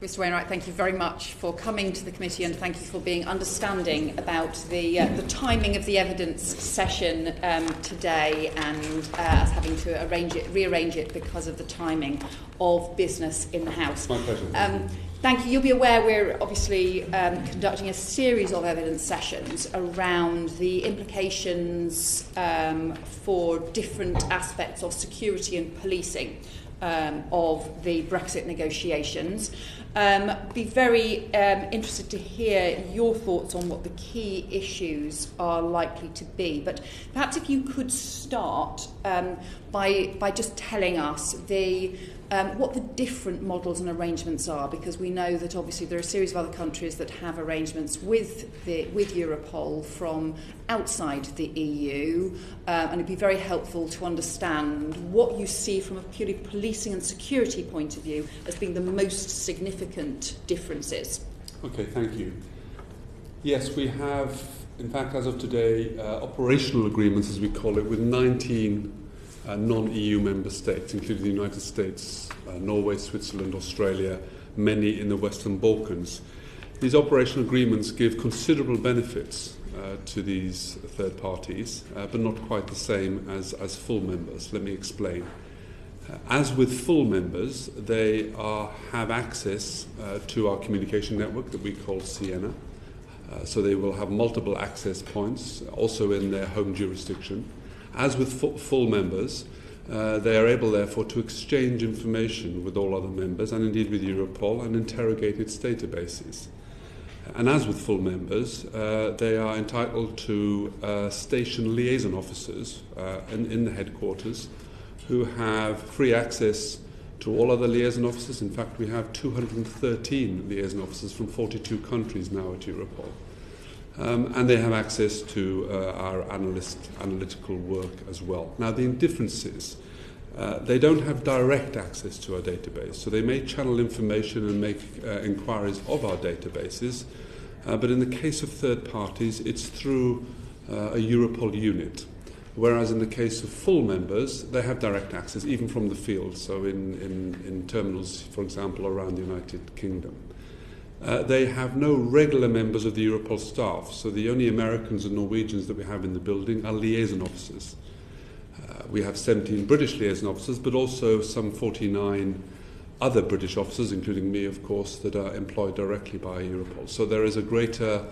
Mr. Wainwright, thank you very much for coming to the committee, and thank you for being understanding about the timing of the evidence session today, and us having to rearrange it because of the timing of business in the House. My pleasure. Thank you. You'll be aware we're obviously conducting a series of evidence sessions around the implications for different aspects of security and policing of the Brexit negotiations. Be very interested to hear your thoughts on what the key issues are likely to be. But perhaps if you could start by just telling us what the different models and arrangements are, because we know that obviously there are a series of other countries that have arrangements with Europol from outside the EU, and it'd be very helpful to understand what you see from a purely policing and security point of view as being the most significant differences. Okay, thank you. Yes, we have, in fact, as of today, operational agreements, as we call it, with 19 non-EU member states, including the United States, Norway, Switzerland, Australia, many in the Western Balkans. These operational agreements give considerable benefits to these third parties, but not quite the same as full members. Let me explain. As with full members, they have access to our communication network that we call Siena. So they will have multiple access points, also in their home jurisdiction. As with full members, they are able, therefore, to exchange information with all other members, and indeed with Europol, and interrogate its databases. And as with full members, they are entitled to station liaison officers in the headquarters who have free access to all other liaison officers. In fact, we have 213 liaison officers from 42 countries now at Europol. And they have access to our analytical work as well. Now, the difference is they don't have direct access to our database, so they may channel information and make inquiries of our databases, but in the case of third parties, it's through a Europol unit, whereas in the case of full members, they have direct access, even from the field, so in terminals, for example, around the United Kingdom. They have no regular members of the Europol staff, so the only Americans and Norwegians that we have in the building are liaison officers. We have 17 British liaison officers, but also some 49 other British officers, including me, of course, that are employed directly by Europol. So there is a greater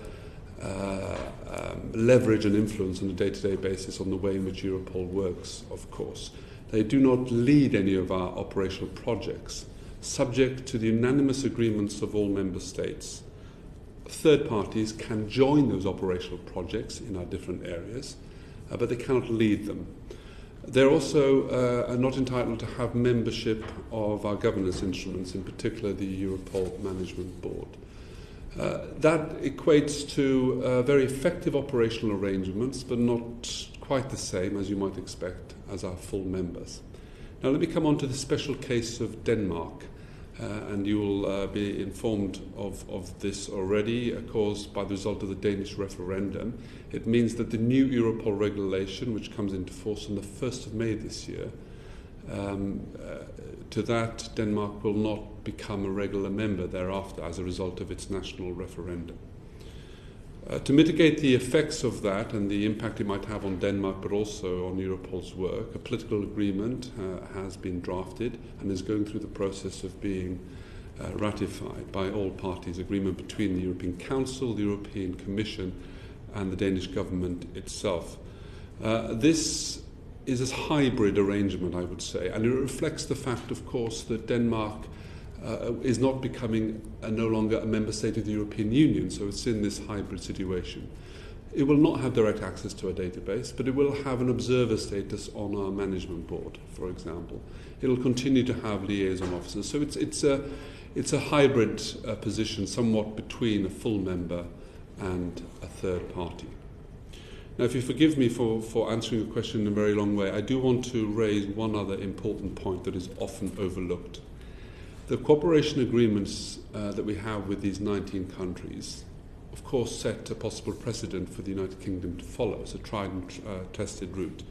leverage and influence on a day-to-day basis on the way in which Europol works, of course. They do not lead any of our operational projects, subject to the unanimous agreements of all member states. Third parties can join those operational projects in our different areas, but they cannot lead them. They're also not entitled to have membership of our governance instruments, in particular the Europol Management Board. That equates to very effective operational arrangements, but not quite the same, as you might expect, as our full members. Now let me come on to the special case of Denmark. And you will be informed of this already, caused by the result of the Danish referendum. It means that the new Europol regulation, which comes into force on the 1st of May this year, to that Denmark will not become a regular member thereafter as a result of its national referendum. To mitigate the effects of that and the impact it might have on Denmark, but also on Europol's work, a political agreement has been drafted and is going through the process of being ratified by all parties, agreement between the European Council, the European Commission, and the Danish government itself. This is a hybrid arrangement, I would say, and it reflects the fact, of course, that Denmark is not becoming no longer a member state of the European Union, so it's in this hybrid situation. It will not have direct access to our database, but it will have an observer status on our management board, for example. It will continue to have liaison officers, so it's a hybrid position, somewhat between a full member and a third party. Now, if you forgive me for answering the question in a very long way, I do want to raise one other important point that is often overlooked. The cooperation agreements that we have with these 19 countries, of course, set a possible precedent for the United Kingdom to follow. It's a tried and tested route.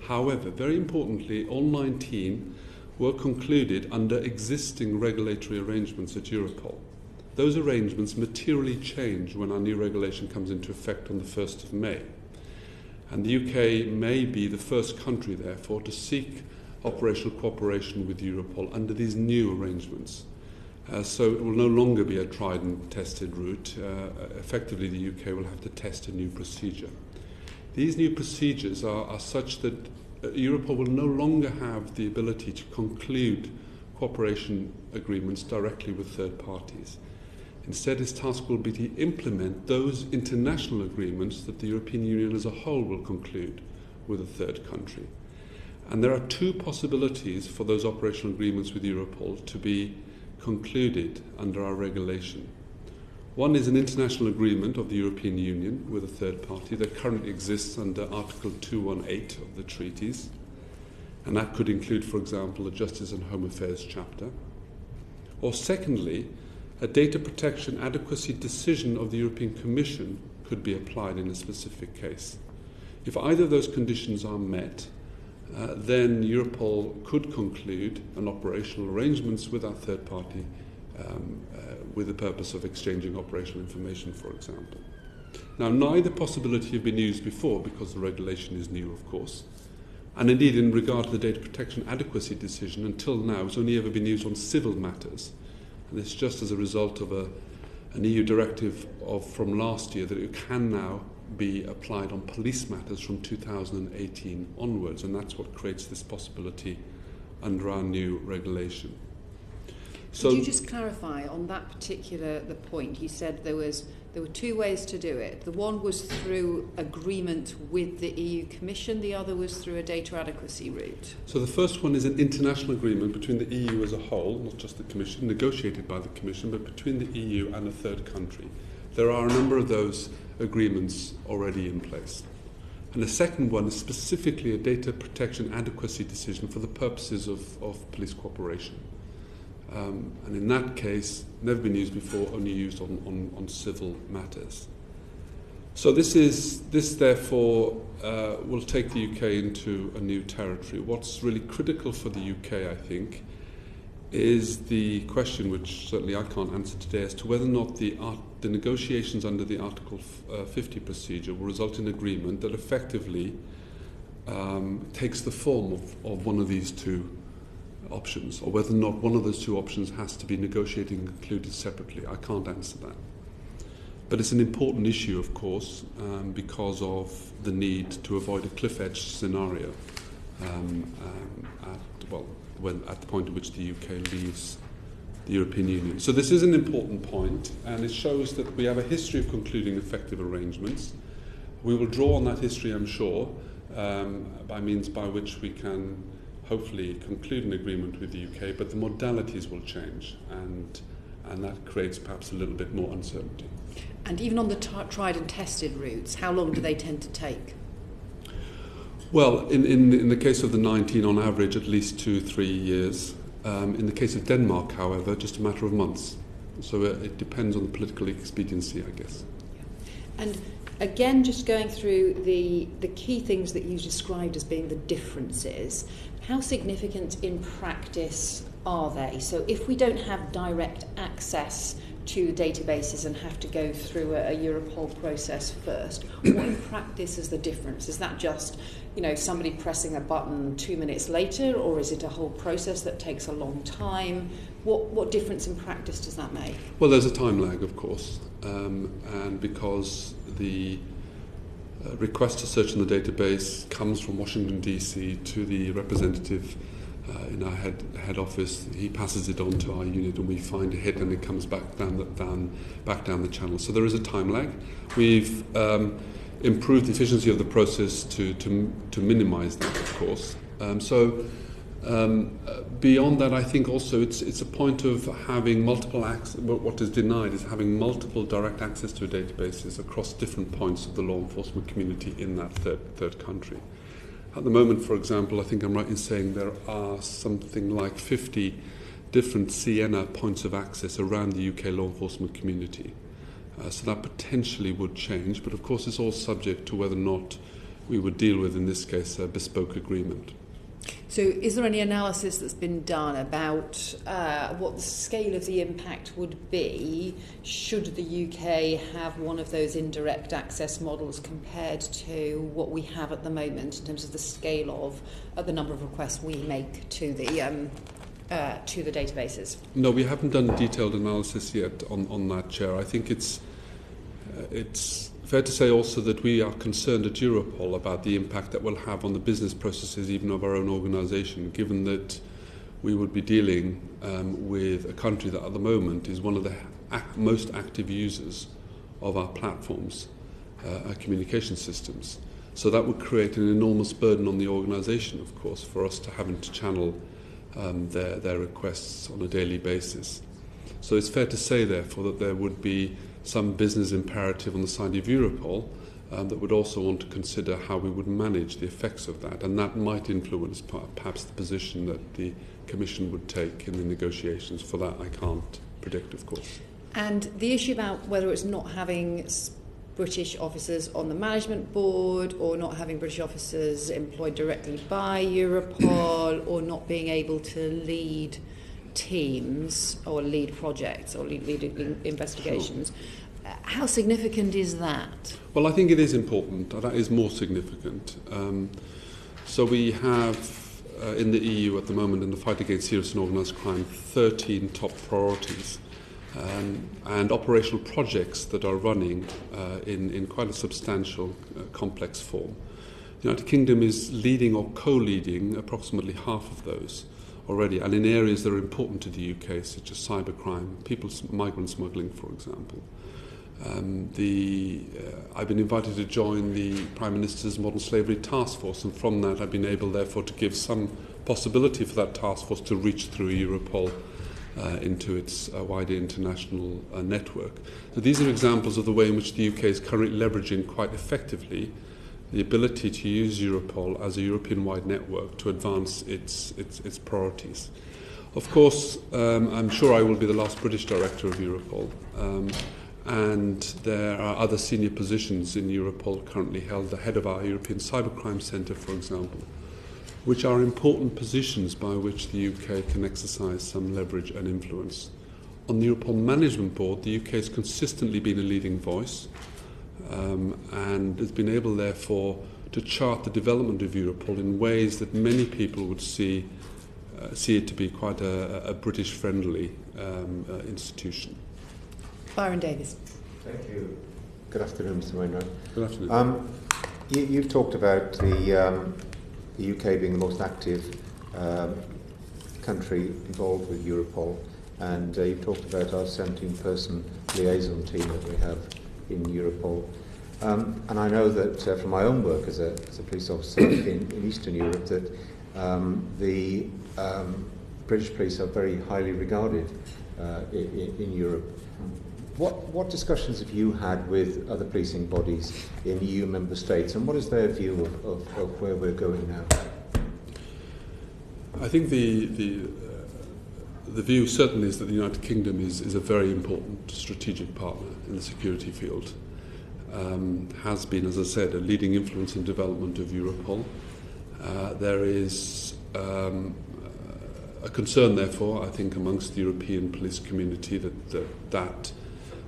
However, very importantly, all 19 were concluded under existing regulatory arrangements at Europol. Those arrangements materially change when our new regulation comes into effect on the 1st of May. And the UK may be the first country, therefore, to seek operational cooperation with Europol under these new arrangements. So it will no longer be a tried and tested route. Effectively, the UK will have to test a new procedure. These new procedures are such that Europol will no longer have the ability to conclude cooperation agreements directly with third parties. Instead, its task will be to implement those international agreements that the European Union as a whole will conclude with a third country. And there are two possibilities for those operational agreements with Europol to be concluded under our regulation. One is an international agreement of the European Union with a third party that currently exists under Article 218 of the treaties, and that could include, for example, the Justice and Home Affairs chapter. Or secondly, a data protection adequacy decision of the European Commission could be applied in a specific case. If either of those conditions are met, then Europol could conclude an operational arrangements with our third party with the purpose of exchanging operational information, for example. Now, neither possibility have been used before because the regulation is new, of course. And indeed, in regard to the data protection adequacy decision, until now, it's only ever been used on civil matters. And it's just as a result of an EU directive from last year that it can now be applied on police matters from 2018 onwards, and that's what creates this possibility under our new regulation. So, could you just clarify on that particular point? You said there were two ways to do it. The one was through agreement with the EU Commission, the other was through a data adequacy route. So the first one is an international agreement between the EU as a whole, not just the Commission, negotiated by the Commission, but between the EU and a third country. There are a number of those agreements already in place. And the second one is specifically a data protection adequacy decision for the purposes of police cooperation. And in that case, never been used before, only used on civil matters. So this therefore will take the UK into a new territory. What's really critical for the UK, I think, is the question, which certainly I can't answer today, as to whether or not the negotiations under the Article 50 procedure will result in agreement that effectively takes the form of one of these two options, or whether or not one of those two options has to be negotiated and concluded separately. I can't answer that. But it's an important issue, of course, because of the need to avoid a cliff edge scenario at the point at which the UK leaves the European Union. So this is an important point, and it shows that we have a history of concluding effective arrangements. We will draw on that history, I'm sure, by means by which we can hopefully conclude an agreement with the UK, but the modalities will change, and that creates perhaps a little bit more uncertainty. And even on the tried and tested routes, how long do they tend to take? Well, in the case of the 19, on average, at least 2-3 years. In the case of Denmark, however, just a matter of months. So it depends on the political expediency, I guess. And again, just going through the key things that you described as being the differences, how significant in practice are they? So if we don't have direct access to the databases and have to go through a Europol process first, what in practice is the difference? Is that just, somebody pressing a button 2 minutes later, or is it a whole process that takes a long time? What difference in practice does that make? Well, there's a time lag, of course, and because the request to search in the database comes from Washington, D.C. to the representative in our head office. He passes it on to our unit, and we find a hit, and it comes back down the channel. So there is a time lag. We've improved the efficiency of the process to minimise that, of course. Beyond that, I think also it's a point of having multiple access. What is denied is having multiple direct access to databases across different points of the law enforcement community in that third country. At the moment, for example, I think I'm right in saying there are something like 50 different Sienna points of access around the UK law enforcement community. So that potentially would change, but of course it's all subject to whether or not we would deal with, in this case, a bespoke agreement. So is there any analysis that's been done about what the scale of the impact would be should the UK have one of those indirect access models compared to what we have at the moment in terms of the scale of the number of requests we make to the databases? No, we haven't done detailed analysis yet on that, Chair. I think it's fair to say also that we are concerned at Europol about the impact that will have on the business processes even of our own organisation, given that we would be dealing with a country that at the moment is one of the most active users of our platforms, our communication systems. So that would create an enormous burden on the organisation, of course, for us to having to channel their requests on a daily basis. So it's fair to say, therefore, that there would be some business imperative on the side of Europol that would also want to consider how we would manage the effects of that, and that might influence perhaps the position that the Commission would take in the negotiations. For that, I can't predict, of course. And the issue about whether it's not having British officers on the management board or not having British officers employed directly by Europol or not being able to lead teams or lead projects or lead investigations. Sure. How significant is that? Well, I think it is important. That is more significant. So we have in the EU at the moment in the fight against serious and organised crime 13 top priorities and operational projects that are running in quite a substantial, complex form. The United Kingdom is leading or co-leading approximately half of those already, and in areas that are important to the UK, such as cybercrime, migrant smuggling, for example. I've been invited to join the Prime Minister's Modern Slavery Task Force, and from that I've been able, therefore, to give some possibility for that task force to reach through Europol into its wider international network. So these are examples of the way in which the UK is currently leveraging quite effectively the ability to use Europol as a European-wide network to advance its priorities. Of course, I'm sure I will be the last British director of Europol, and there are other senior positions in Europol currently held, the head of our European Cybercrime Centre, for example, which are important positions by which the UK can exercise some leverage and influence. On the Europol Management Board, the UK has consistently been a leading voice, and has been able, therefore, to chart the development of Europol in ways that many people would see it to be quite a British-friendly institution. Byron Davies. Thank you. Good afternoon, Mr. Wainwright. Good afternoon. You've talked about the UK being the most active country involved with Europol, and you've talked about our 17-person liaison team that we have in Europol. And I know that from my own work as a police officer in Eastern Europe that the British police are very highly regarded in Europe. What discussions have you had with other policing bodies in EU member states, and what is their view of where we're going now? I think the view certainly is that the United Kingdom is a very important strategic partner in the security field. Has been, as I said, a leading influence in development of Europol. There is a concern, therefore, I think, amongst the European police community that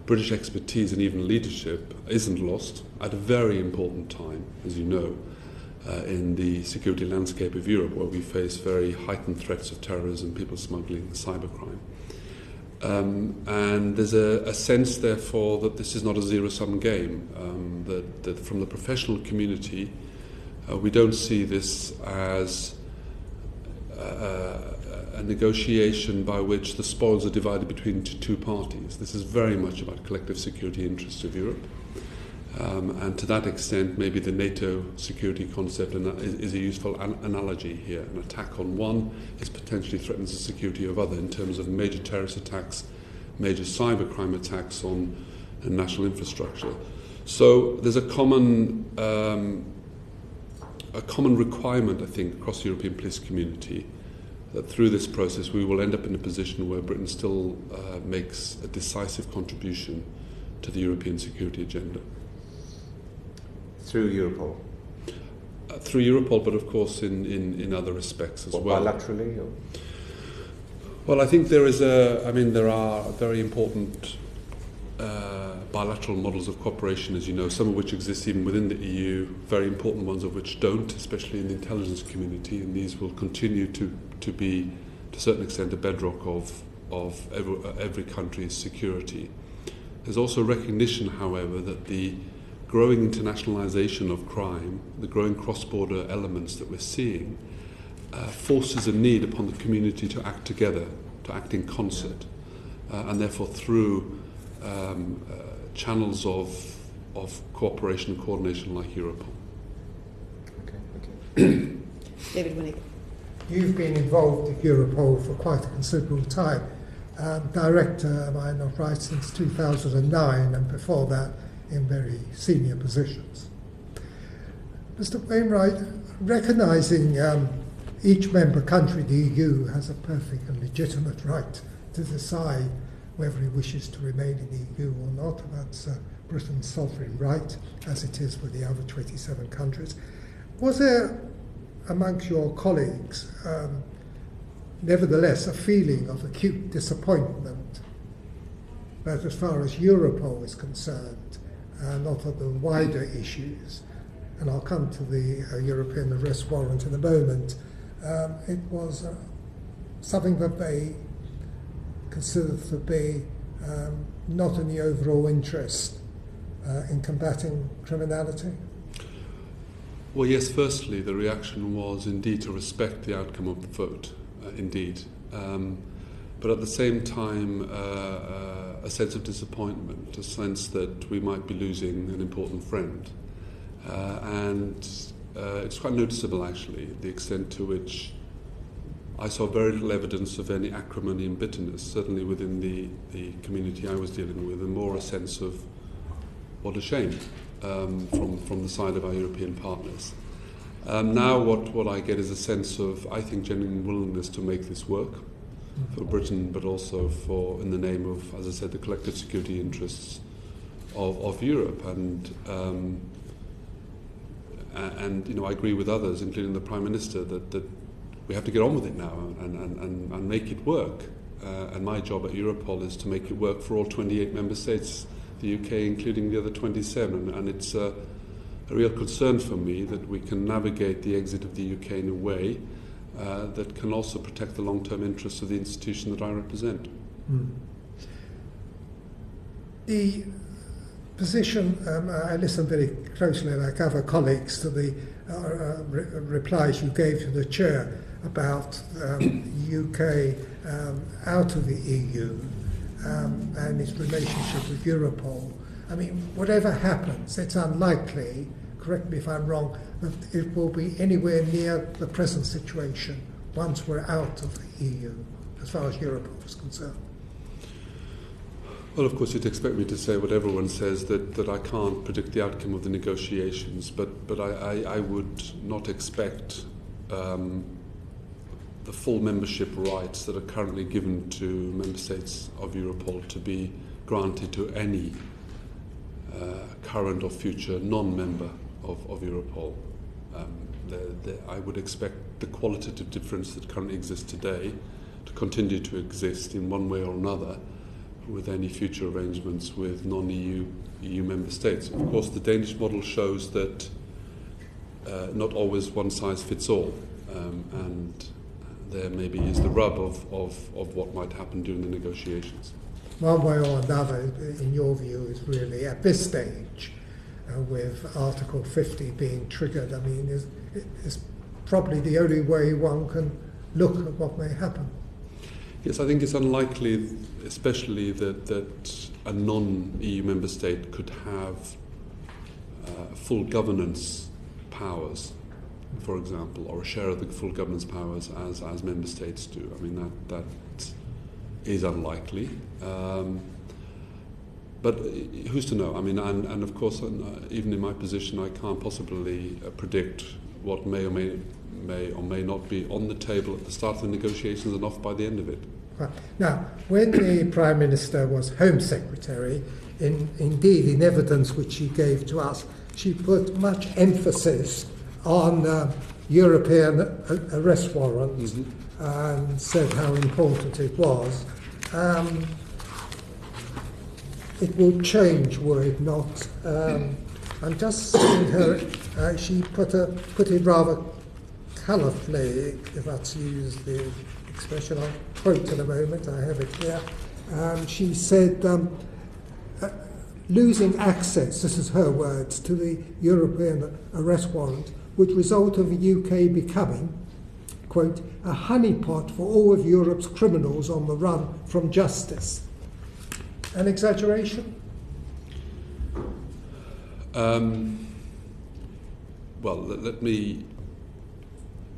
British expertise and even leadership isn't lost at a very important time, as you know, in the security landscape of Europe, where we face very heightened threats of terrorism, people smuggling, cybercrime. And there's a sense, therefore, that this is not a zero-sum game, that from the professional community, we don't see this as a negotiation by which the spoils are divided between two parties. This is very much about collective security interests of Europe. And to that extent, maybe the NATO security concept is a useful analogy here. An attack on one is potentially threatens the security of other in terms of major terrorist attacks, major cybercrime attacks on national infrastructure. So there's a common requirement, I think, across the European police community that through this process we will end up in a position where Britain still makes a decisive contribution to the European security agenda. Through Europol? Through Europol, but of course in other respects as well. Bilaterally? Or? Well, I think there are very important bilateral models of cooperation, as you know, some of which exist even within the EU, very important ones of which don't, especially in the intelligence community, and these will continue to be, to a certain extent, a bedrock of every country's security. There's also recognition, however, that the growing internationalization of crime, the growing cross-border elements that we're seeing, forces a need upon the community to act together, to act in concert, and therefore through channels of cooperation and coordination like Europol. Okay. David Winnick. You've been involved in Europol for quite a considerable time. Director, am I not right, since 2009, and before that in very senior positions. Mr. Wainwright, recognising each member country, the EU, has a perfect and legitimate right to decide whether it wishes to remain in the EU or not. That's Britain's sovereign right, as it is with the other 27 countries. Was there, amongst your colleagues, nevertheless a feeling of acute disappointment that as far as Europol is concerned, not of the wider issues, and I'll come to the European arrest warrant in a moment, it was something that they considered to be not in the overall interest in combating criminality? Well, yes, firstly, the reaction was indeed to respect the outcome of the vote, indeed. But at the same time, a sense of disappointment, a sense that we might be losing an important friend. And it's quite noticeable, actually, the extent to which I saw very little evidence of any acrimony and bitterness, certainly within the community I was dealing with, and more a sense of what a shame from the side of our European partners. Now what I get is a sense of, I think, genuine willingness to make this work for Britain, but also for, in the name of, as I said, the collective security interests of Europe. And you know, I agree with others, including the Prime Minister, that we have to get on with it now and make it work. And my job at Europol is to make it work for all 28 member states, the UK including the other 27. And it's a real concern for me that we can navigate the exit of the UK in a way that can also protect the long-term interests of the institution that I represent. The position, I listened very closely, like other colleagues, to the replies you gave to the chair about UK out of the EU and its relationship with Europol. I mean, whatever happens, it's unlikely, correct me if I'm wrong, that it will be anywhere near the present situation once we're out of the EU, as far as Europol is concerned. Well, of course, you'd expect me to say what everyone says, that I can't predict the outcome of the negotiations, but I would not expect the full membership rights that are currently given to member states of Europol to be granted to any current or future non-member of Europol. I would expect the qualitative difference that currently exists today to continue to exist in one way or another with any future arrangements with non-EU member states. Of course, the Danish model shows that not always one size fits all, and there maybe is the rub of what might happen during the negotiations. One way or another, in your view, is really at this stage, with Article 50 being triggered, I mean, is probably the only way one can look at what may happen. Yes, I think it's unlikely, especially that a non-EU member state could have full governance powers, for example, or a share of the full governance powers as member states do. I mean, that is unlikely. But who's to know? I mean, and of course, even in my position, I can't possibly predict what may or may not be on the table at the start of the negotiations and off by the end of it. Right. Now, when the Prime Minister was Home Secretary, indeed, in evidence which she gave to us, she put much emphasis on European arrest warrants and said how important it was. It will change, were it not. I'm just seeing her. She put it rather colourfully, if that's used the expression. I'll quote in a moment. I have it here. She said, losing access, this is her words, to the European arrest warrant would result of the UK becoming, quote, a honeypot for all of Europe's criminals on the run from justice. An exaggeration?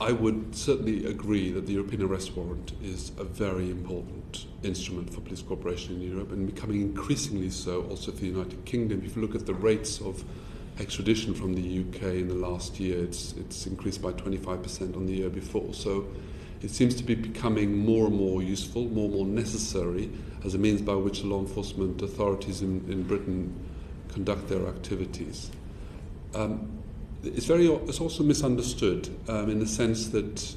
I would certainly agree that the European arrest warrant is a very important instrument for police cooperation in Europe, and becoming increasingly so also for the United Kingdom. If you look at the rates of extradition from the UK in the last year, it's increased by 25% on the year before. So it seems to be becoming more and more useful, more and more necessary as a means by which law enforcement authorities in Britain conduct their activities. It's also misunderstood in the sense that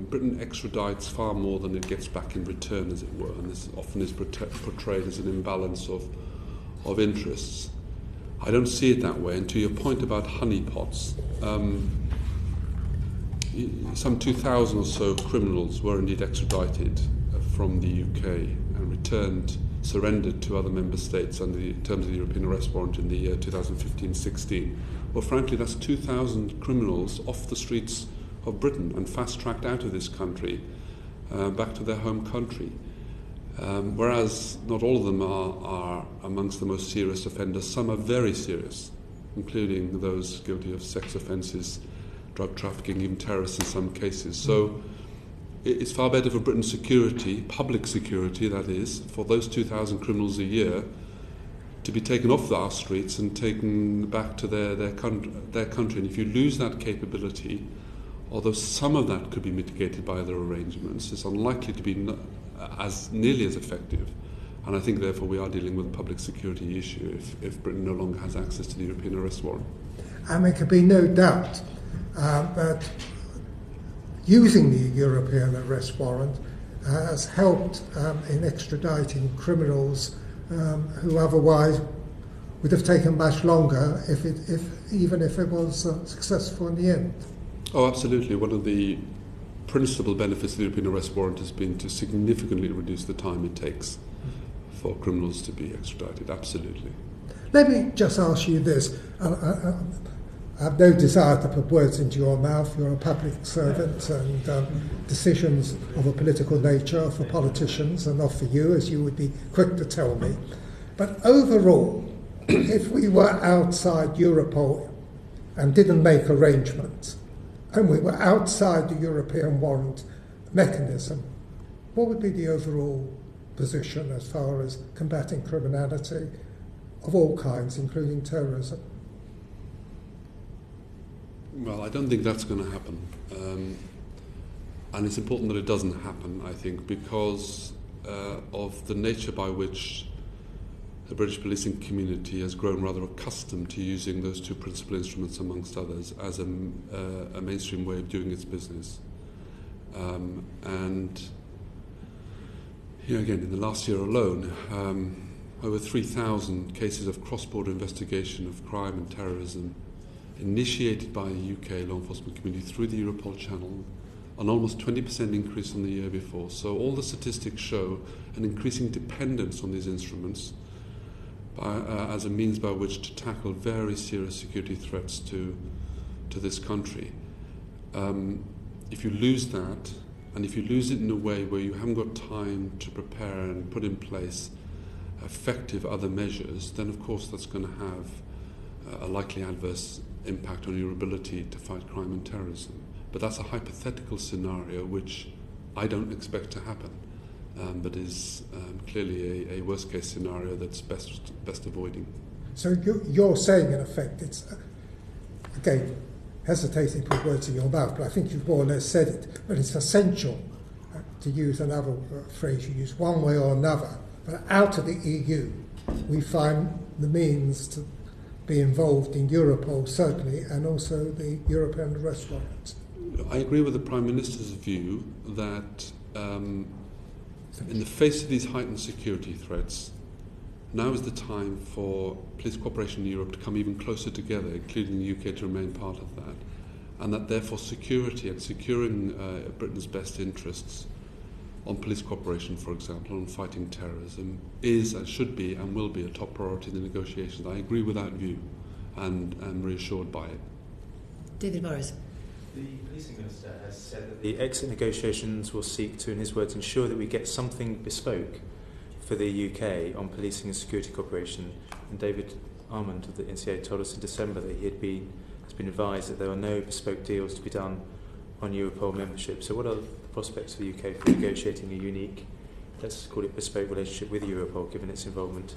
Britain extradites far more than it gets back in return, as it were, and this often is portrayed as an imbalance of interests. I don't see it that way, and to your point about honeypots, some 2,000 or so criminals were indeed extradited from the UK and surrendered to other member states under the terms of the European arrest warrant in the year 2015-16. Well, frankly, that's 2,000 criminals off the streets of Britain and fast-tracked out of this country back to their home country. Whereas not all of them are amongst the most serious offenders. Some are very serious, including those guilty of sex offences, drug trafficking, even terrorists in some cases. So it's far better for Britain's security, public security that is, for those 2,000 criminals a year to be taken off our streets and taken back to their country. And if you lose that capability, although some of that could be mitigated by other arrangements, it's unlikely to be nearly as effective. And I think, therefore, we are dealing with a public security issue if Britain no longer has access to the European arrest warrant. And there can be no doubt that using the European arrest warrant has helped in extraditing criminals who otherwise would have taken much longer even if it was successful in the end. Oh, absolutely. One of the principal benefits of the European arrest warrant has been to significantly reduce the time it takes for criminals to be extradited. Absolutely. Let me just ask you this. I have no desire to put words into your mouth. You're a public servant, and decisions of a political nature are for politicians and not for you, as you would be quick to tell me. But overall, if we were outside Europol and didn't make arrangements, and we were outside the European warrant mechanism, what would be the overall position as far as combating criminality of all kinds, including terrorism? Well, I don't think that's going to happen. And it's important that it doesn't happen, I think, because of the nature by which the British policing community has grown rather accustomed to using those two principal instruments, amongst others, as a mainstream way of doing its business. And here again, in the last year alone, over 3,000 cases of cross-border investigation of crime and terrorism initiated by the UK law enforcement community through the Europol channel, an almost 20% increase on the year before. So all the statistics show an increasing dependence on these instruments as a means by which to tackle very serious security threats to this country. If you lose that, and if you lose it in a way where you haven't got time to prepare and put in place effective other measures, then of course that's going to have a likely adverse impact on your ability to fight crime and terrorism. But that's a hypothetical scenario which I don't expect to happen, but is clearly a worst-case scenario that's best avoiding. So you're saying, in effect, it's, again, hesitating to put words in your mouth, but I think you've more or less said it, but it's essential, to use another phrase you use, one way or another, but out of the EU we find the means to be involved in Europol, certainly, and also the European arrest warrants. I agree with the Prime Minister's view that in the face of these heightened security threats, now is the time for police cooperation in Europe to come even closer together, including the UK to remain part of that, and that therefore security and securing Britain's best interests on police cooperation, for example, on fighting terrorism, is and should be and will be a top priority in the negotiations. I agree with that view and am reassured by it. David Burrows. The policing minister has said that the exit negotiations will seek to, in his words, ensure that we get something bespoke for the UK on policing and security cooperation. And David Armand of the NCA told us in December that has been advised that there are no bespoke deals to be done on Europol membership. So what are the prospects for the UK for negotiating a unique, let's call it bespoke relationship with Europol, given its involvement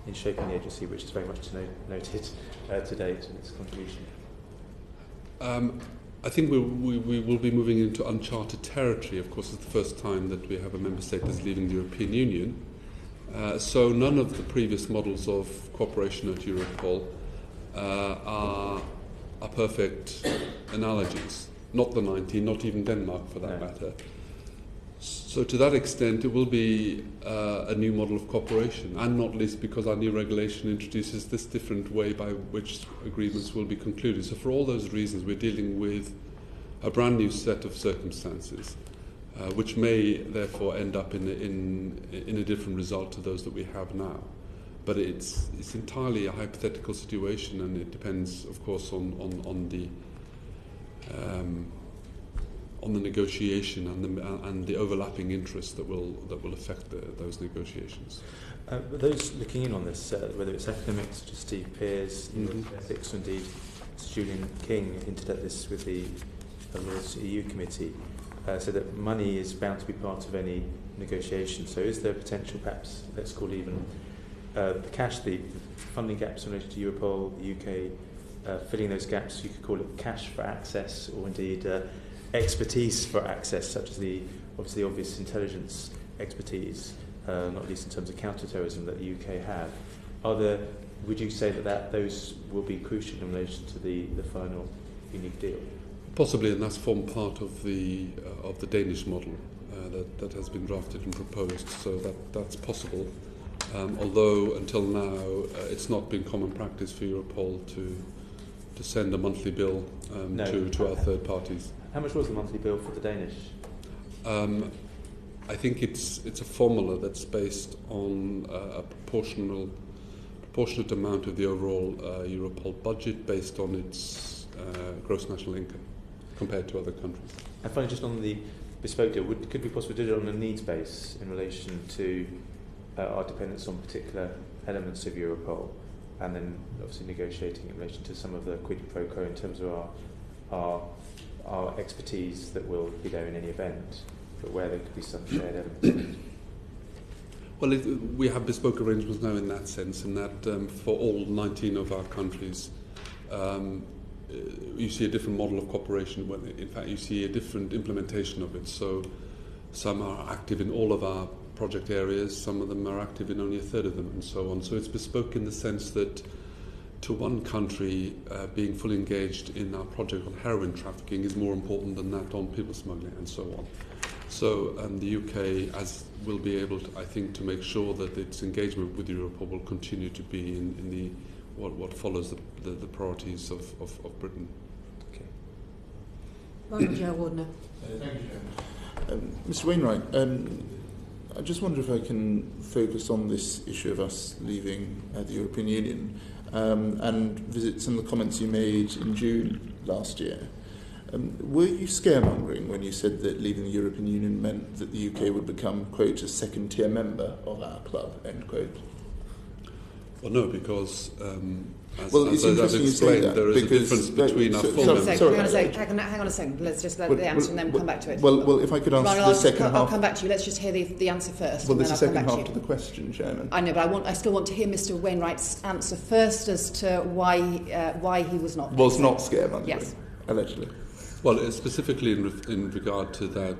in shaping the agency, which is very much noted to date in its contribution? I think we will be moving into uncharted territory. Of course, it's the first time that we have a member state that's leaving the European Union. So none of the previous models of cooperation at Europol are perfect analogies. Not the 19, not even Denmark for that matter. So to that extent, it will be a new model of cooperation, and not least because our new regulation introduces this different way by which agreements will be concluded. So for all those reasons, we're dealing with a brand new set of circumstances, which may therefore end up in a different result to those that we have now. But it's entirely a hypothetical situation, and it depends, of course, on the negotiation and the overlapping interests that will affect those negotiations. But those looking in on this, whether it's academics such as Steve Pears, ethics, or indeed Julian King hinted at this with the Lord's EU Committee, said that money is bound to be part of any negotiation. So is there potential, perhaps, let's call even the funding gaps in relation to Europol, the UK, filling those gaps, you could call it cash for access, or indeed expertise for access, such as the obvious intelligence expertise, not least in terms of counter-terrorism that the UK have. Would you say that those will be crucial in relation to the final unique deal? Possibly, and that's formed part of the Danish model that has been drafted and proposed. So that's possible. Although until now, it's not been common practice for Europol to send a monthly bill to our third parties. How much was the monthly bill for the Danish? I think it's a formula that's based on a proportionate amount of the overall Europol budget based on its gross national income compared to other countries. And finally, just on the bespoke deal, could it be possible to do it on a needs base in relation to our dependence on particular elements of Europol, and then obviously negotiating in relation to some of the quid pro quo in terms of our expertise that will be there in any event, but where there could be some shared elements? Well, we have bespoke arrangements now in that sense, in that for all 19 of our countries, you see a different model of cooperation. Well, in fact, you see a different implementation of it. So some are active in all of our project areas, some of them are active in only a third of them, and so on. So it's bespoke in the sense that to one country, being fully engaged in our project on heroin trafficking is more important than that on people smuggling and so on. So the UK will be able to, I think, to make sure that its engagement with Europol will continue to be in the what follows the priorities of Britain. Okay. Michael J. Wardner. Thank you, Mr. Wainwright. I just wonder if I can focus on this issue of us leaving the European Union and visit some of the comments you made in June last year. Were you scaremongering when you said that leaving the European Union meant that the UK would become, quote, a second-tier member of our club, end quote? Well, no, because as interesting I've explained, there is a difference between our full members. Hang on a second. Let's just let the answer and then come back to it. Well, if I could answer the second half. I'll come back to you. Let's just hear the answer first. Well, there's a second half to the question, Chairman. I know, but I still want to hear Mr. Wainwright's answer first as to why he was not. Was not scaremongering, yes. Allegedly. Well, specifically in regard to that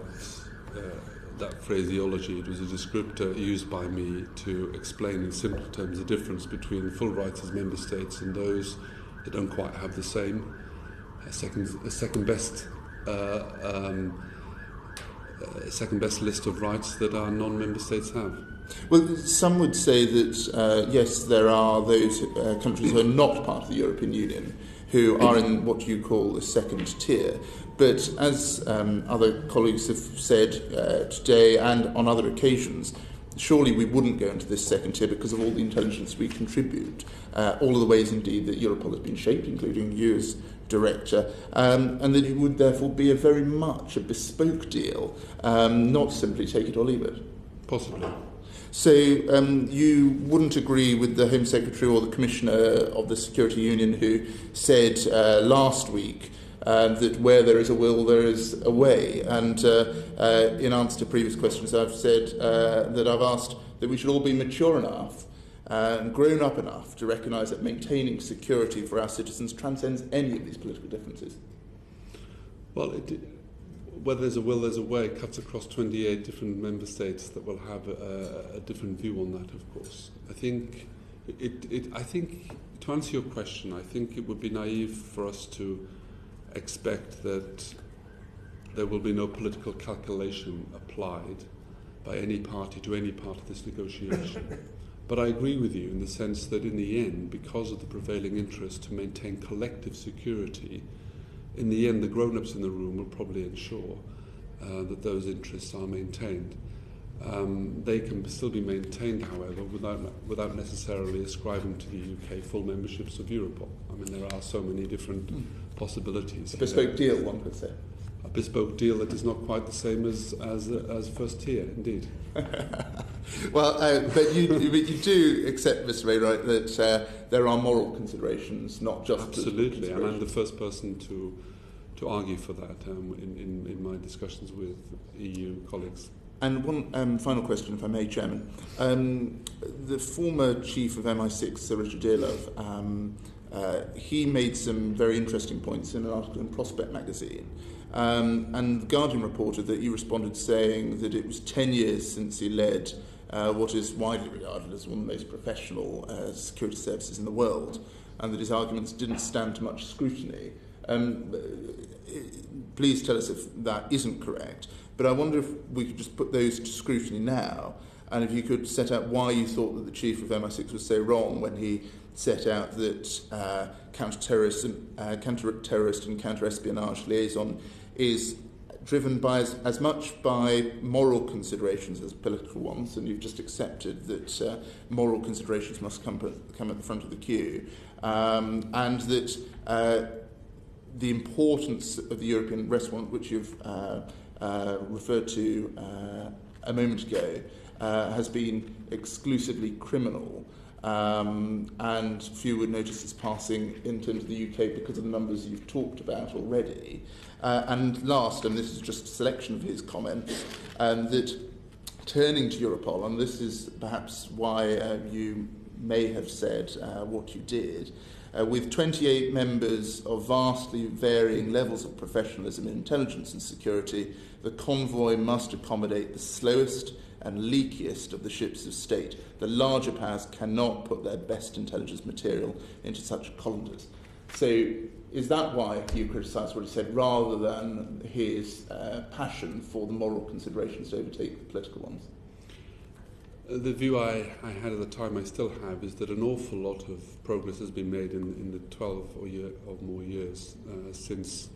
that phraseology. It was a descriptor used by me to explain in simple terms the difference between full rights as member states and those that don't quite have the same. Second best list of rights that our non-member states have. Well, some would say that, yes, there are those countries who are not part of the European Union who are in what you call the second tier. But as other colleagues have said today and on other occasions, surely we wouldn't go into this second tier because of all the intelligence we contribute, all of the ways indeed that Europol has been shaped, including you as director, and that it would therefore be a very much a bespoke deal, not simply take it or leave it. Possibly. So you wouldn't agree with the Home Secretary or the Commissioner of the Security Union who said last week that where there is a will, there is a way. And in answer to previous questions, I've said that I've asked that we should all be mature enough and grown up enough to recognise that maintaining security for our citizens transcends any of these political differences. Well, whether there's a will, there's a way. It cuts across 28 different member states that will have a different view on that, of course. I think to answer your question, I think it would be naive for us to expect that there will be no political calculation applied by any party to any part of this negotiation. But I agree with you in the sense that in the end, because of the prevailing interest to maintain collective security, in the end the grown-ups in the room will probably ensure that those interests are maintained. They can still be maintained, however, without necessarily ascribing to the UK full memberships of Europol. I mean, there are so many different possibilities. A bespoke deal, one could say. A bespoke deal that is not quite the same as first tier, indeed. Well, but you do accept, Mr. Wainwright, that there are moral considerations, not just absolutely, and I'm the first person to argue for that in my discussions with EU colleagues. And one final question, if I may, Chairman. The former chief of MI6, Sir Richard Dearlove, he made some very interesting points in an article in Prospect magazine. And the Guardian reported that you responded saying that it was 10 years since he led what is widely regarded as one of the most professional security services in the world, and that his arguments didn't stand to much scrutiny. Please tell us if that isn't correct. But I wonder if we could just put those to scrutiny now, and if you could set out why you thought that the chief of MI6 was so wrong when he set out that counter-terrorist and counter-espionage liaison is driven by as much by moral considerations as political ones, and you've just accepted that moral considerations must come at the front of the queue, and that the importance of the European arrest warrant, which you've referred to a moment ago, has been exclusively criminal, and few would notice its passing into the UK because of the numbers you've talked about already. And last, and this is just a selection of his comments, that turning to Europol, and this is perhaps why you may have said what you did, with 28 members of vastly varying levels of professionalism in intelligence and security, the convoy must accommodate the slowest and leakiest of the ships of state. The larger powers cannot put their best intelligence material into such colanders. So is that why you criticised what he said, rather than his passion for the moral considerations to overtake the political ones? The view I had at the time, I still have, is that an awful lot of progress has been made in the 12 or more years since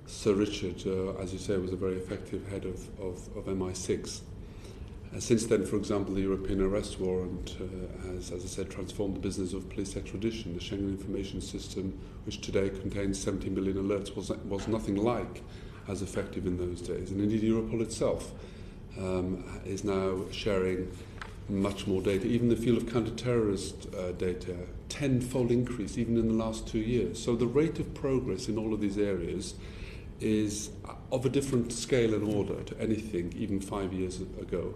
Sir Richard, as you say, was a very effective head of MI6. Since then, for example, the European arrest warrant has, as I said, transformed the business of police extradition. The Schengen Information System, which today contains 70 million alerts, was nothing like as effective in those days. And indeed, Europol itself is now sharing much more data. Even the field of counter-terrorist data, 10-fold increase even in the last 2 years. So the rate of progress in all of these areas is of a different scale and order to anything even 5 years ago,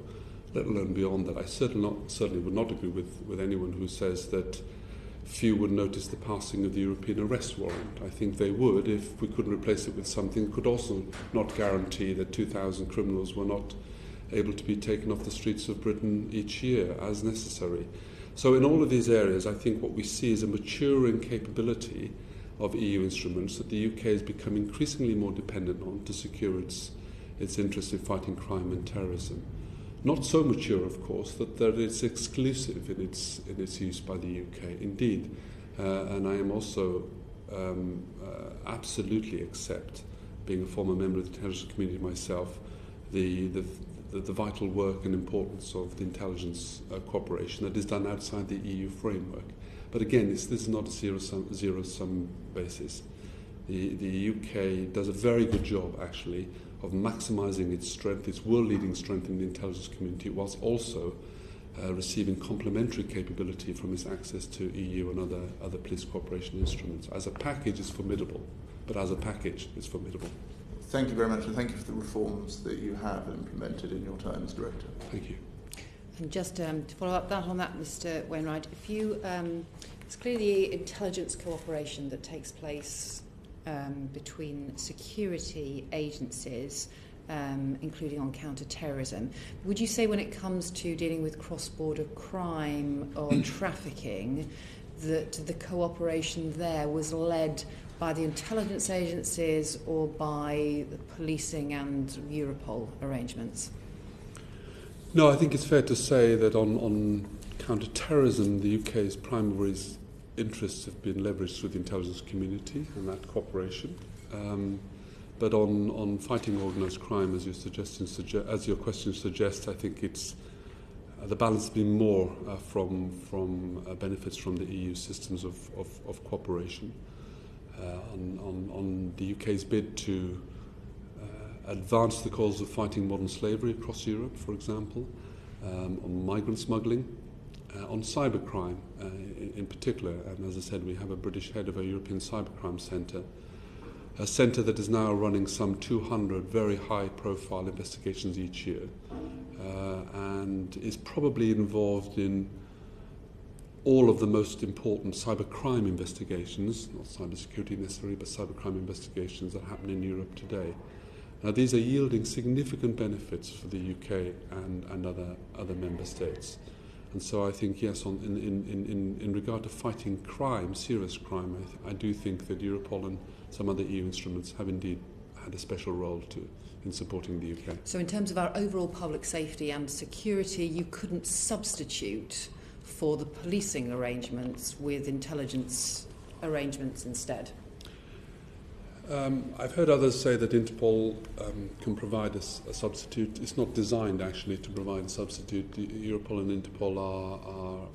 let alone beyond that. I certainly would not agree with anyone who says that few would notice the passing of the European arrest warrant. I think they would if we couldn't replace it with something that could also not guarantee that 2,000 criminals were not able to be taken off the streets of Britain each year as necessary. So in all of these areas, I think what we see is a maturing capability of EU instruments that the UK has become increasingly more dependent on to secure its interest in fighting crime and terrorism. Not so mature, of course, that it's exclusive in its use by the UK. Indeed, and I am also absolutely accept, being a former member of the intelligence community myself, the vital work and importance of the intelligence cooperation that is done outside the EU framework. But again, this is not a zero-sum basis. The UK does a very good job, actually, of maximising its strength, its world-leading strength in the intelligence community, whilst also receiving complementary capability from its access to EU and other police cooperation instruments. As a package, it's formidable, but as a package, it's formidable. Thank you very much, and thank you for the reforms that you have implemented in your time as Director. Thank you. And just to follow up on that, Mr. Wainwright, if you, it's clearly intelligence cooperation that takes place between security agencies, including on counter-terrorism. Would you say when it comes to dealing with cross-border crime or trafficking that the cooperation there was led by the intelligence agencies or by the policing and Europol arrangements? No, I think it's fair to say that on counter-terrorism, the UK's primary interests have been leveraged through the intelligence community and that cooperation. But on fighting organised crime, as your question suggests, I think it's the balance has been more from benefits from the EU systems of cooperation. On the UK's bid to advance the cause of fighting modern slavery across Europe, for example, on migrant smuggling, on cybercrime in particular. And as I said, we have a British head of a European Cybercrime Centre, a centre that is now running some 200 very high-profile investigations each year, and is probably involved in all of the most important cybercrime investigations, not cybersecurity necessarily, but cybercrime investigations that happen in Europe today. Now, these are yielding significant benefits for the UK and other member states. And so I think, yes, in regard to fighting crime, serious crime, I do think that Europol and some other EU instruments have indeed had a special role in supporting the UK. So in terms of our overall public safety and security, you couldn't substitute for the policing arrangements with intelligence arrangements instead? I've heard others say that Interpol can provide a substitute. It's not designed actually to provide a substitute. Europol and Interpol are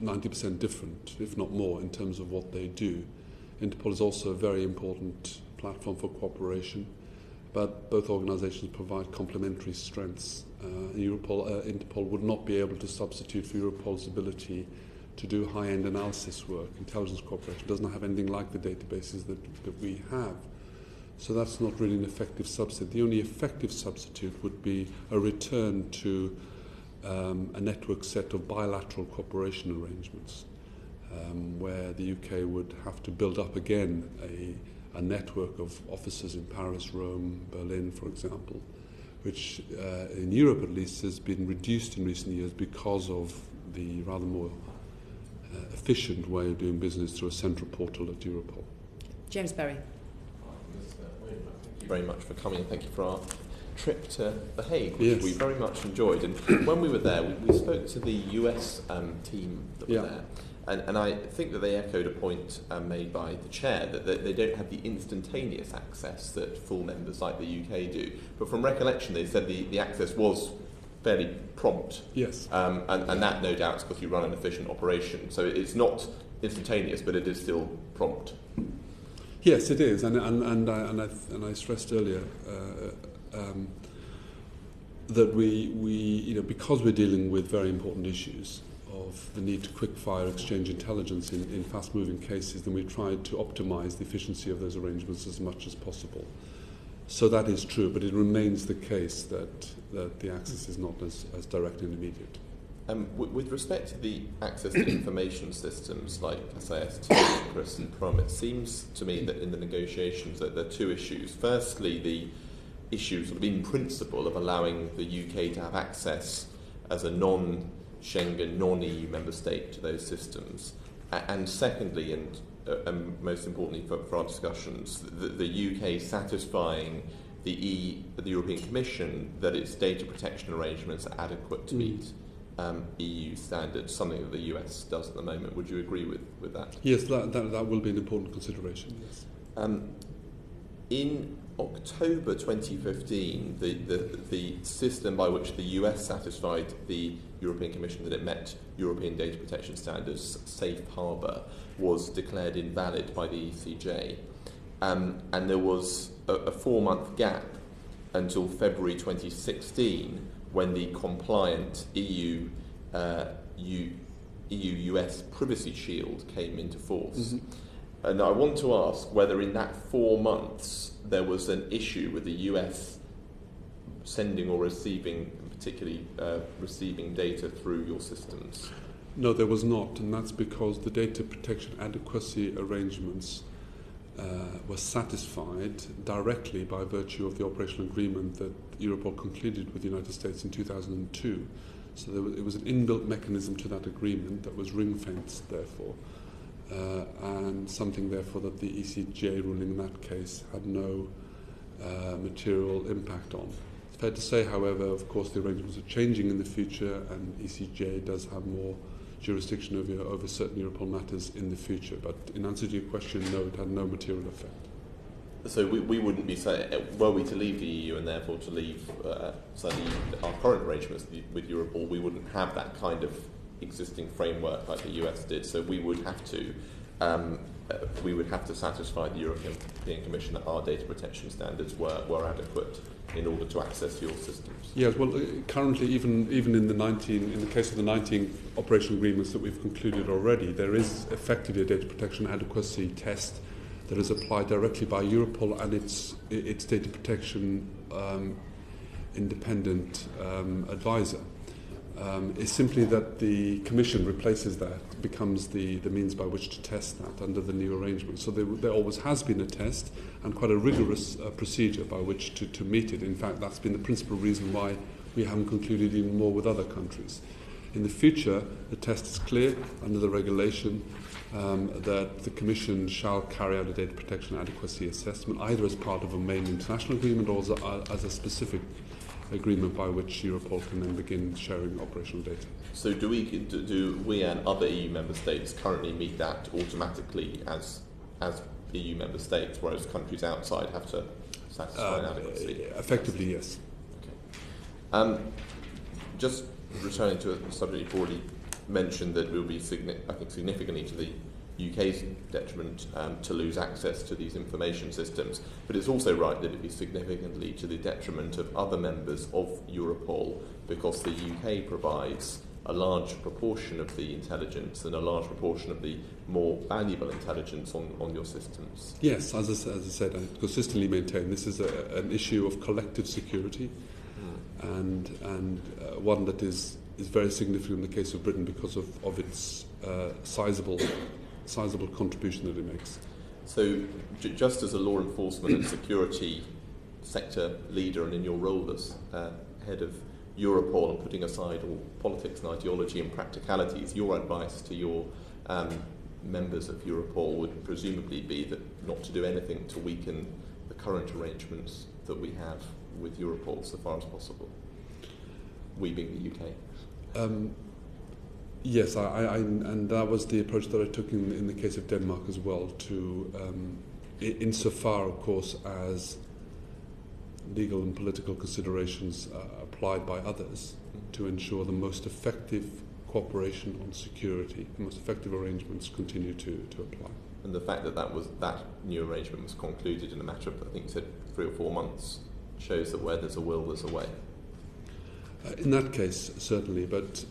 90% different, if not more, in terms of what they do. Interpol is also a very important platform for cooperation, but both organisations provide complementary strengths. Interpol would not be able to substitute for Europol's ability to do high-end analysis work. Intelligence cooperation does not have anything like the databases that we have. So that's not really an effective substitute. The only effective substitute would be a return to a network set of bilateral cooperation arrangements, where the UK would have to build up again a network of officers in Paris, Rome, Berlin, for example, which in Europe at least has been reduced in recent years because of the rather more efficient way of doing business through a central portal at Europol. James Berry. Thank you very much for coming, and thank you for our trip to The Hague, which Yes. we very much enjoyed. And when we were there, we spoke to the US team that were there, and I think that they echoed a point made by the chair that they don't have the instantaneous access that full members like the UK do. But from recollection, they said the access was fairly prompt. Yes. And that, no doubt, is because you run an efficient operation. So it's not instantaneous, but it is still prompt. Yes, it is, and I stressed earlier that we because we're dealing with very important issues of the need to quick-fire exchange intelligence in fast-moving cases, then we've tried to optimise the efficiency of those arrangements as much as possible. So that is true, but it remains the case that the access is not as direct and immediate. With respect to the access to information systems like SAS2, and PROM, it seems to me that in the negotiations that there are two issues. Firstly, the issue, sort of in principle, of allowing the UK to have access as a non-Schengen, non-EU member state to those systems? And secondly, and most importantly for our discussions, the UK satisfying the European Commission that its data protection arrangements are adequate to meet EU standards, something that the US does at the moment. Would you agree with that? Yes, that will be an important consideration, yes. In October 2015, the system by which the US satisfied the European Commission that it met European data protection standards, safe harbour, was declared invalid by the ECJ. And there was a 4-month gap until February 2016 when the compliant EU-US Privacy Shield came into force. Mm-hmm. And I want to ask whether in that 4 months there was an issue with the US sending or receiving, particularly receiving data through your systems. No, there was not, and that's because the data protection adequacy arrangements were satisfied directly by virtue of the operational agreement that Europol concluded with the United States in 2002. So it was an inbuilt mechanism to that agreement that was ring-fenced, therefore, and something, therefore, that the ECJ ruling in that case had no material impact on. It's fair to say, however, of course, the arrangements are changing in the future, and ECJ does have more jurisdiction over certain Europol matters in the future. But in answer to your question, no, it had no material effect. So we wouldn't be saying, were we to leave the EU and therefore to leave certainly our current arrangements with Europol, we wouldn't have that kind of existing framework like the US did. So we would have to satisfy the European Commission that our data protection standards were adequate in order to access your systems. Yes, well, currently, even in the case of the 19 operational agreements that we've concluded already, there is effectively a data protection adequacy test that is applied directly by Europol and its data protection independent advisor. It's simply that the Commission replaces that, becomes the means by which to test that under the new arrangement. So there always has been a test and quite a rigorous procedure by which to meet it. In fact, that's been the principal reason why we haven't concluded even more with other countries. In the future, the test is clear under the regulation that the Commission shall carry out a data protection adequacy assessment either as part of a main international agreement or as a specific agreement by which Europol can then begin sharing operational data. So do we and other EU member states currently meet that automatically as EU member states, whereas countries outside have to satisfy an adequacy? Effectively, yes. Okay. Just returning to a subject you've already mentioned, that it will be, I think, significantly to the UK's detriment to lose access to these information systems, but it's also right that it be significantly to the detriment of other members of Europol, because the UK provides a large proportion of the intelligence and a large proportion of the more valuable intelligence on your systems. Yes, as I said, I consistently maintain this is an issue of collective security, and one that is very significant in the case of Britain because of its sizable contribution that it makes. So, just as a law enforcement and security sector leader, and in your role as head of Europol, and putting aside all politics and ideology and practicalities, your advice to your members of Europol would presumably be that not to do anything to weaken the current arrangements that we have with Europol so far as possible, we being the UK. Yes, and that was the approach that I took in the case of Denmark as well, to insofar, of course, as legal and political considerations applied by others to ensure the most effective cooperation on security, the most effective arrangements continue to apply. And the fact that new arrangement was concluded in a matter of, I think you said, 3 or 4 months, shows that where there's a will, there's a way. In that case, certainly, but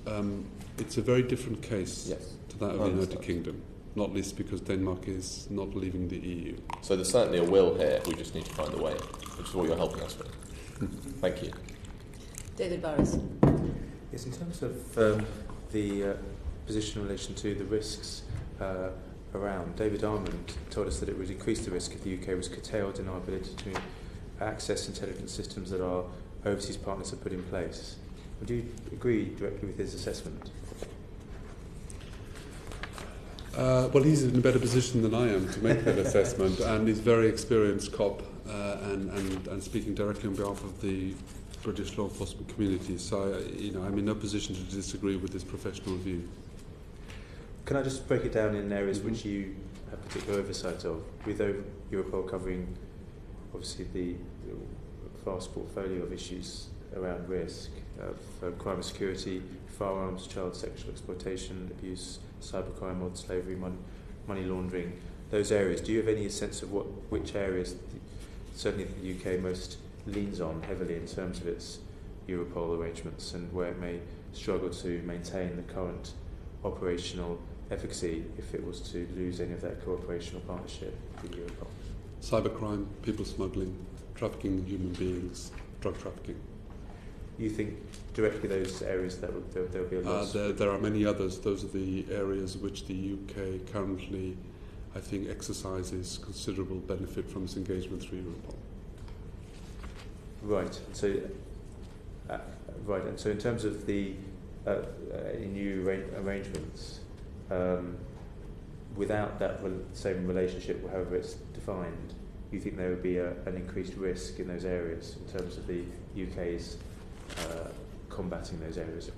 it's a very different case to that of the United Kingdom, not least because Denmark is not leaving the EU. So there's certainly a will here, we just need to find a way, which is what you're helping us with. Thank you. David Burris. Yes, in terms of the position in relation to the risks around, David Armand told us that it would increase the risk if the UK was curtailed in our ability to access intelligence systems that our overseas partners have put in place. Would you agree directly with his assessment? Well, he's in a better position than I am to make that assessment, and he's a very experienced cop and speaking directly on behalf of the British law enforcement community. So, I'm in no position to disagree with his professional view. Can I just break it down in areas which you have particular oversight of, with Europol covering obviously the vast portfolio of issues around risk, of crime and security, firearms, child sexual exploitation, abuse, cybercrime, modern slavery, money laundering, those areas. Do you have any sense of which areas, certainly the UK, most leans on heavily in terms of its Europol arrangements, and where it may struggle to maintain the current operational efficacy if it was to lose any of that cooperation or partnership with Europol? Cybercrime, people smuggling, trafficking in human beings, drug trafficking. You think directly those areas that there'll be a loss? There are many others. Those are the areas which the UK currently, I think, exercises considerable benefit from its engagement through Europol. Right. So, And so, in terms of the new arrangements, without that same relationship, however it's defined, you think there would be an increased risk in those areas in terms of the UK's combating those areas?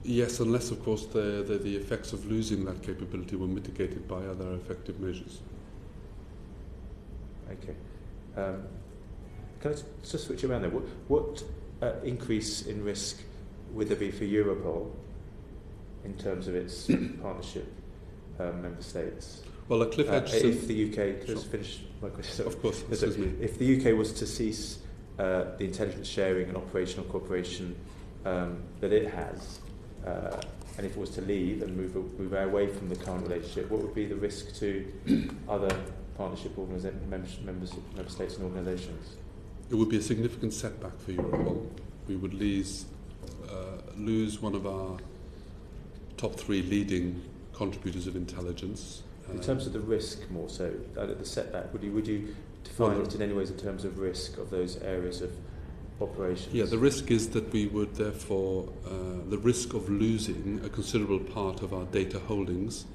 Yes, unless, of course, the effects of losing that capability were mitigated by other effective measures. Okay. Can I just switch around there? What increase in risk would there be for Europol in terms of its partnership member states? Well, a cliff edge. If the UK, can I just finish my question? Of course, excuse me. If the UK was to cease the intelligence sharing and operational cooperation that it has, and if it was to leave and move away from the current relationship, what would be the risk to other partnership member states and organisations? It would be a significant setback for Europol. We would lose one of our top 3 leading contributors of intelligence. In terms of the risk, more so, the setback, would you define it in any ways in terms of risk of those areas of operations? Yeah, the risk is that we would therefore, the risk of losing a considerable part of our data holdings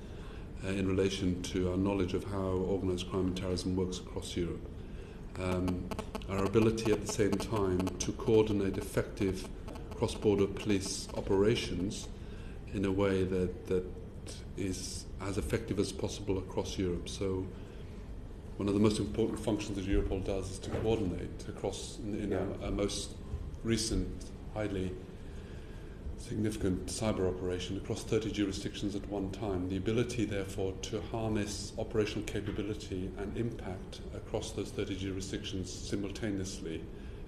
in relation to our knowledge of how organised crime and terrorism works across Europe. Our ability at the same time to coordinate effective cross-border police operations in a way that is as effective as possible across Europe. So one of the most important functions that Europol does is to coordinate across in our most recent, highly significant cyber operation across 30 jurisdictions at one time. The ability, therefore, to harness operational capability and impact across those 30 jurisdictions simultaneously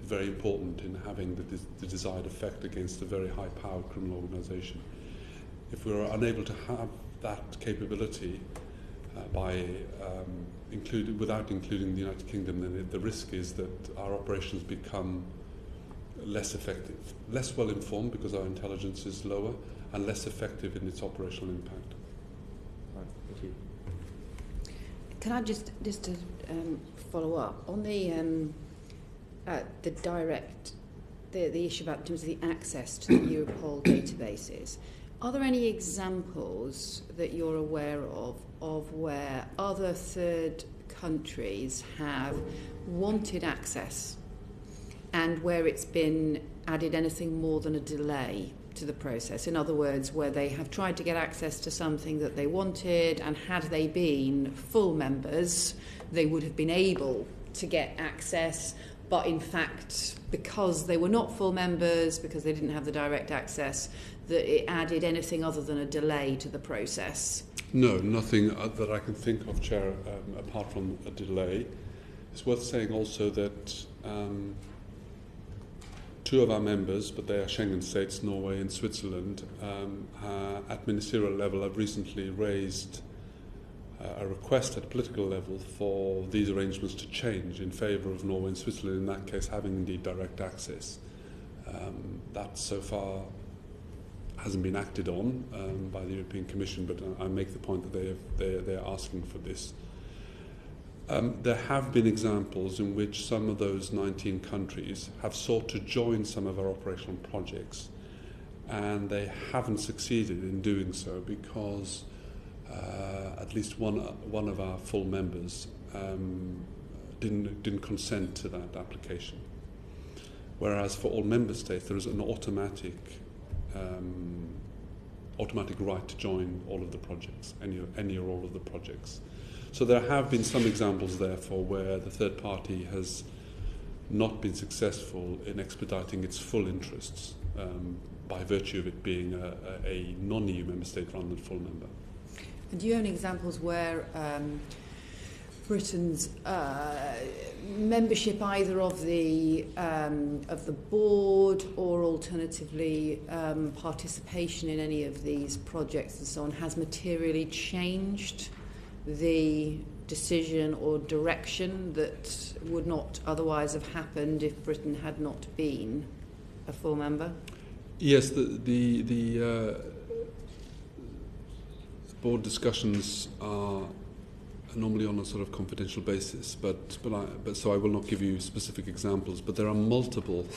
is very important in having the desired effect against a very high-powered criminal organisation. If we're unable to have that capability without including the United Kingdom, then the risk is that our operations become less effective, less well informed because our intelligence is lower, and less effective in its operational impact. Right, thank you. Can I just to follow up on the issue about in terms of the access to the Europol databases? Are there any examples that you're aware of where other third countries have wanted access and where it's been added anything more than a delay to the process? In other words, where they have tried to get access to something that they wanted, and had they been full members, they would have been able to get access, but in fact, because they were not full members, because they didn't have the direct access, that it added anything other than a delay to the process? No, nothing that I can think of, Chair, apart from a delay. It's worth saying also that 2 of our members, but they are Schengen states, Norway and Switzerland, at ministerial level have recently raised a request at political level for these arrangements to change in favour of Norway and Switzerland, in that case having indeed direct access. That so far hasn't been acted on by the European Commission, but I make the point that they are asking for this. There have been examples in which some of those 19 countries have sought to join some of our operational projects, and they haven't succeeded in doing so because at least one of our full members didn't consent to that application. Whereas for all member states, there is an automatic right to join all of the projects, any or all of the projects. So there have been some examples, therefore, where the third party has not been successful in expediting its full interests by virtue of it being a non-EU member state rather than full member. And do you have any examples where Britain's membership either of the board or alternatively participation in any of these projects and so on has materially changed the decision or direction that would not otherwise have happened if Britain had not been a full member? Yes, the board discussions are normally on a sort of confidential basis, but so I will not give you specific examples. But there are multiple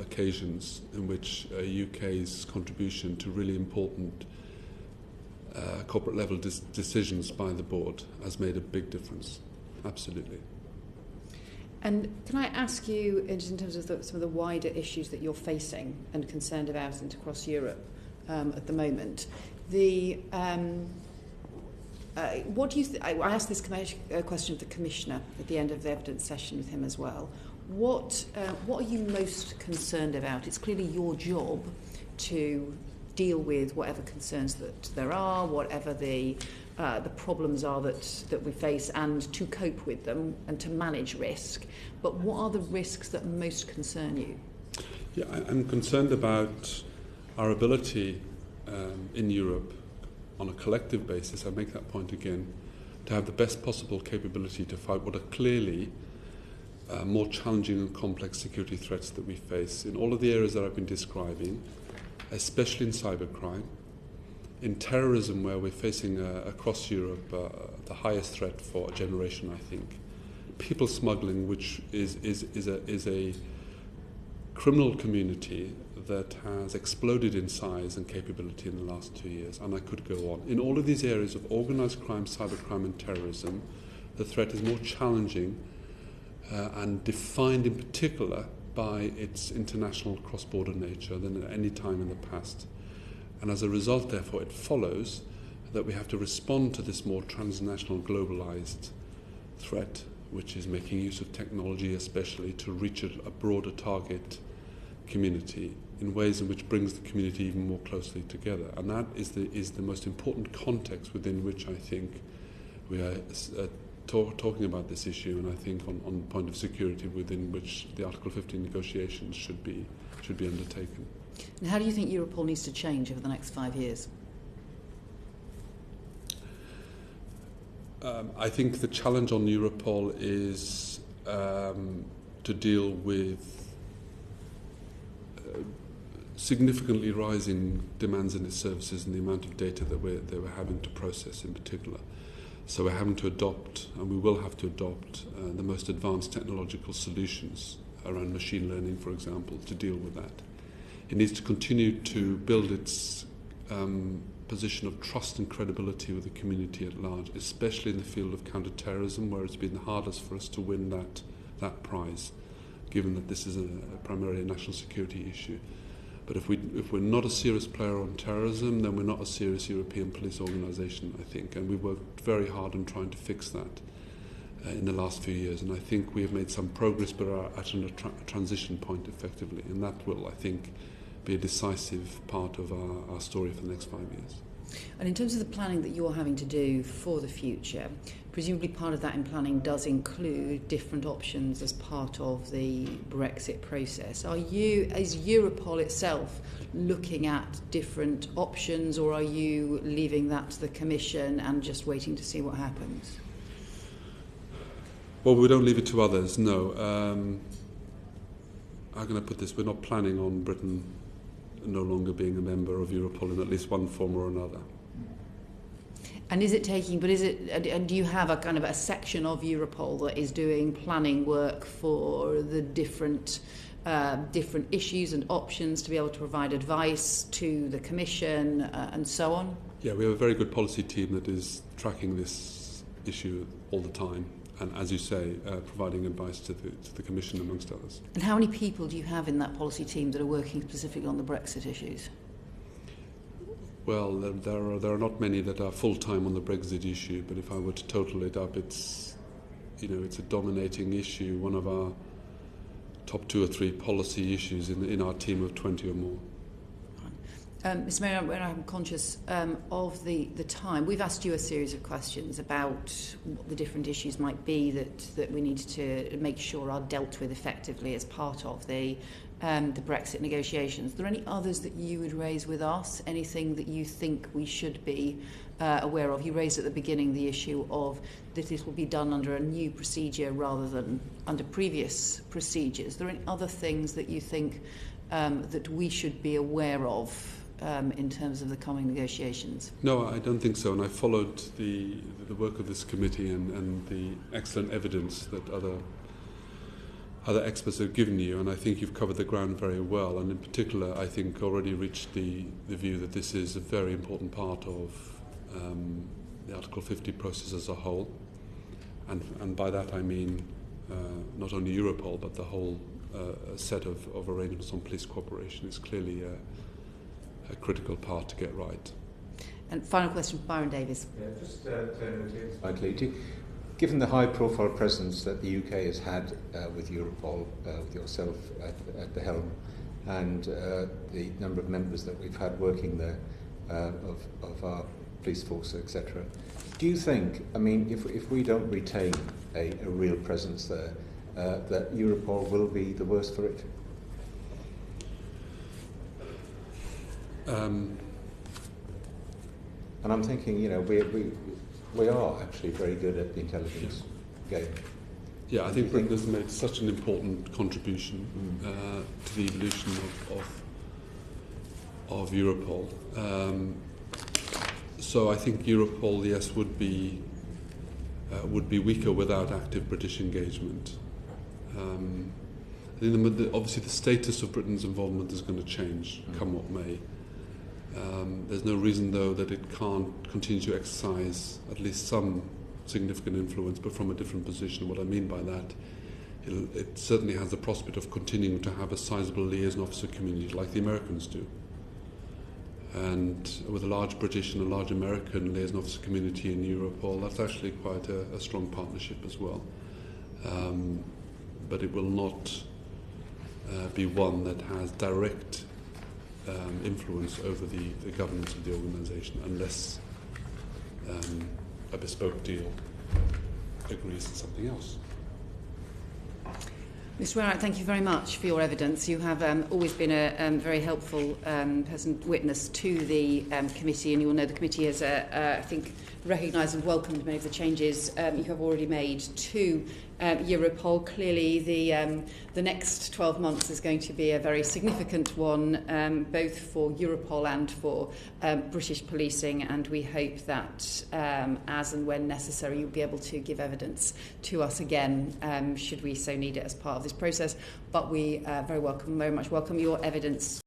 occasions in which UK's contribution to really important corporate level decisions by the board has made a big difference. Absolutely. And can I ask you, in terms of some of the wider issues that you're facing and concerned about and across Europe at the moment, what do you? I asked this question of the Commissioner at the end of the evidence session with him as well. What are you most concerned about? It's clearly your job to deal with whatever concerns that there are, whatever the problems are that we face, and to cope with them and to manage risk. But what are the risks that most concern you? Yeah, I'm concerned about our ability in Europe, on a collective basis, I make that point again, to have the best possible capability to fight what are clearly more challenging and complex security threats that we face in all of the areas that I've been describing, especially in cybercrime, in terrorism, where we're facing across Europe the highest threat for a generation, I think. People smuggling, which is a criminal community that has exploded in size and capability in the last 2 years, and I could go on. In all of these areas of organised crime, cybercrime and terrorism, the threat is more challenging and defined in particular by its international cross-border nature than at any time in the past. And as a result, therefore, it follows that we have to respond to this more transnational, globalized threat, which is making use of technology especially to reach a broader target community in ways in which brings the community even more closely together. And that is the most important context within which I think we are talking about this issue, and I think on the point of security within which the Article 15 negotiations should be undertaken. And how do you think Europol needs to change over the next 5 years? I think the challenge on Europol is to deal with significantly rising demands in its services and the amount of data that we're having to process in particular. So we're having to adopt, and we will have to adopt, the most advanced technological solutions around machine learning, for example, to deal with that. It needs to continue to build its position of trust and credibility with the community at large, especially in the field of counter-terrorism, where it's been the hardest for us to win that prize, given that this is primarily a national security issue. But if we're not a serious player on terrorism, then we're not a serious European police organisation, I think. And we worked very hard on trying to fix that in the last few years. And I think we have made some progress, but are at a transition point effectively. And that will, I think, be a decisive part of our story for the next 5 years. And in terms of the planning that you're having to do for the future, presumably part of that in planning does include different options as part of the Brexit process. Is Europol itself looking at different options, or are you leaving that to the Commission and just waiting to see what happens? Well, we don't leave it to others, no. How can I put this? We're not planning on Britain no longer being a member of Europol in at least one form or another. And is it taking, but is it, and do you have a kind of a section of Europol that is doing planning work for the different issues and options to be able to provide advice to the Commission and so on? Yeah, we have a very good policy team that is tracking this issue all the time, and as you say, providing advice to the Commission amongst others. And how many people do you have in that policy team that are working specifically on the Brexit issues? Well, there are not many that are full-time on the Brexit issue, but if I were to total it up, it's a dominating issue, one of our top 2 or 3 policy issues in our team of 20 or more. Mr. Mayor, I'm conscious of the time. We've asked you a series of questions about what the different issues might be that we need to make sure are dealt with effectively as part of the Brexit negotiations. Are there any others that you would raise with us? Anything that you think we should be aware of? You raised at the beginning the issue of that this will be done under a new procedure rather than under previous procedures. Are there any other things that you think that we should be aware of in terms of the coming negotiations? No, I don't think so, and I followed the work of this committee and the excellent evidence that other experts have given you, and I think you've covered the ground very well, and in particular I think already reached the view that this is a very important part of the Article 50 process as a whole, and by that I mean not only Europol but the whole set of arrangements on police cooperation is clearly a critical part to get right. And final question, Byron Davies. Yeah, just slightly. Given the high-profile presence that the UK has had with Europol, with yourself at the helm, and the number of members that we've had working there, of our police force, etc., do you think, I mean, if we don't retain a real presence there, that Europol will be the worse for it? And I'm thinking, we are actually very good at the intelligence game. Yeah, I think Britain has made such an important contribution to the evolution of Europol. So I think Europol, yes, would be weaker without active British engagement. I think obviously the status of Britain's involvement is going to change, come what may. There's no reason, though, that it can't continue to exercise at least some significant influence, but from a different position. What I mean by that, it certainly has the prospect of continuing to have a sizable liaison officer community like the Americans do. And with a large British and a large American liaison officer community in Europol, that's actually quite a strong partnership as well. But it will not be one that has direct influence over the governance of the organisation unless a bespoke deal agrees on something else. Mr. Wainwright, thank you very much for your evidence. You have always been a very helpful witness to the committee, and you will know the committee has, I think, recognised and welcomed many of the changes you have already made to Europol. Clearly, the next 12 months is going to be a very significant one, both for Europol and for British policing, and we hope that as and when necessary you'll be able to give evidence to us again should we so need it as part of this process. But we very much welcome your evidence.